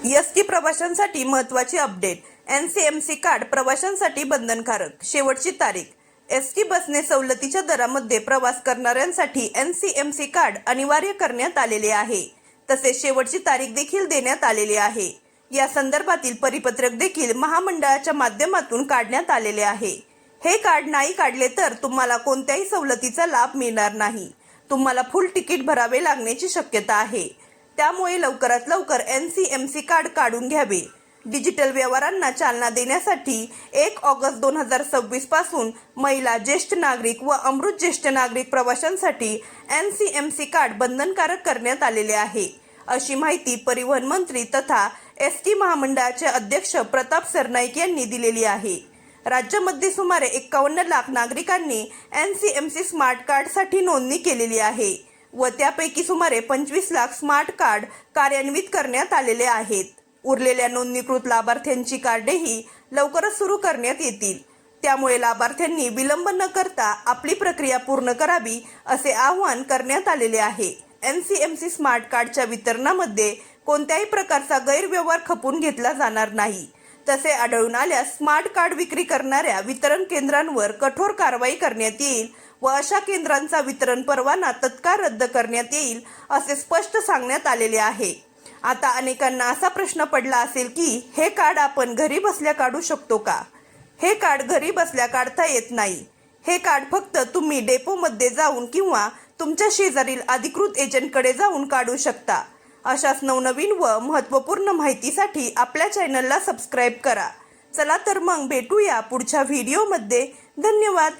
ST प्रवाशांसाठी महत्त्वाची update. NCMC card प्रवाशांसाठी बंधनकारक. शेवटची तारीख. एसटी बसने सवलतीच्या दरामध्ये प्रवास करणाऱ्यांसाठी एनसीएमसी कार्ड अनिवार्य करण्यात आलेले आहे. तसेच शेवटची तारीख देखील देण्यात आलेली आहे. या संदर्भातील परिपत्रक देखील महामंडळाच्या माध्यमातून काढण्यात आलेले आहे. हे कार्ड नाही काढले तर तुम्हाला कोणत्याही सवलतीचा लाभ मिळणार नाही. तुम्हाला फुल तिकीट भरावे लागण्याची शक्यता आहे. त्यामुळे लवकरात लवकर एनसीएमसी कार्ड काढून घ्यावे. डिजिटल व्यवहारांना चालना देण्यासाठी 1 ऑगस्ट 2026 पासून महिला, ज्येष्ठ नागरिक व अमृत ज्येष्ठ नागरिक प्रवाशांसाठी एनसीएमसी कार्ड बंधनकारक करण्यात आलेले आहे, अशी माहिती परिवहन मंत्री तथा एसटी महामंडळाचे अध्यक्ष प्रताप सरनाईक यांनी दिलेली आहे. राज्यामध्ये सुमारे 51 लाख नागरिकांनी एनसीएमसी स्मार्ट कार्डसाठी नोंदणी केलेली आहे व त्यापैकी सुमारे 25 लाख स्मार्ट कार्ड कार्यान्वित करण्यात आलेले आहेत. उरलेल्या नोंदणीकृत लाभार्थ्यांची कार्डेही लवकरच सुरू करण्यात येतील. त्यामुळे लाभार्थ्यांनी विलंब न करता आपली प्रक्रिया पूर्ण करावी, असे आवाहन करण्यात आलेले आहे. एनसीएमसी स्मार्ट कार्डच्या वितरणामध्ये कोणत्याही प्रकारचा गैरव्यवहार खपून घेतला जाणार नाही. तसे आढळून आल्यास स्मार्ट कार्ड विक्री करणाऱ्या वितरण केंद्रांवर कठोर कारवाई करण्यात येईल व अशा केंद्रांचा वितरण परवाना तत्काळ रद्द करण्यात येईल, असे स्पष्ट सांगण्यात आलेले आहे. आता अनेकांना असा प्रश्न पडला असेल की हे कार्ड आपण घरी बसल्या काढू शकतो का? हे कार्ड घरी बसल्या काढता येत नाही. हे कार्ड फक्त तुम्ही डेपोमध्ये जाऊन किंवा तुमच्या शेजारील अधिकृत एजंटकडे जाऊन काढू शकता. अशाच नवनवीन व महत्त्वपूर्ण माहितीसाठी आपल्या चॅनलला सबस्क्राईब करा. चला तर मग भेटूया पुढच्या व्हिडिओमध्ये. धन्यवाद.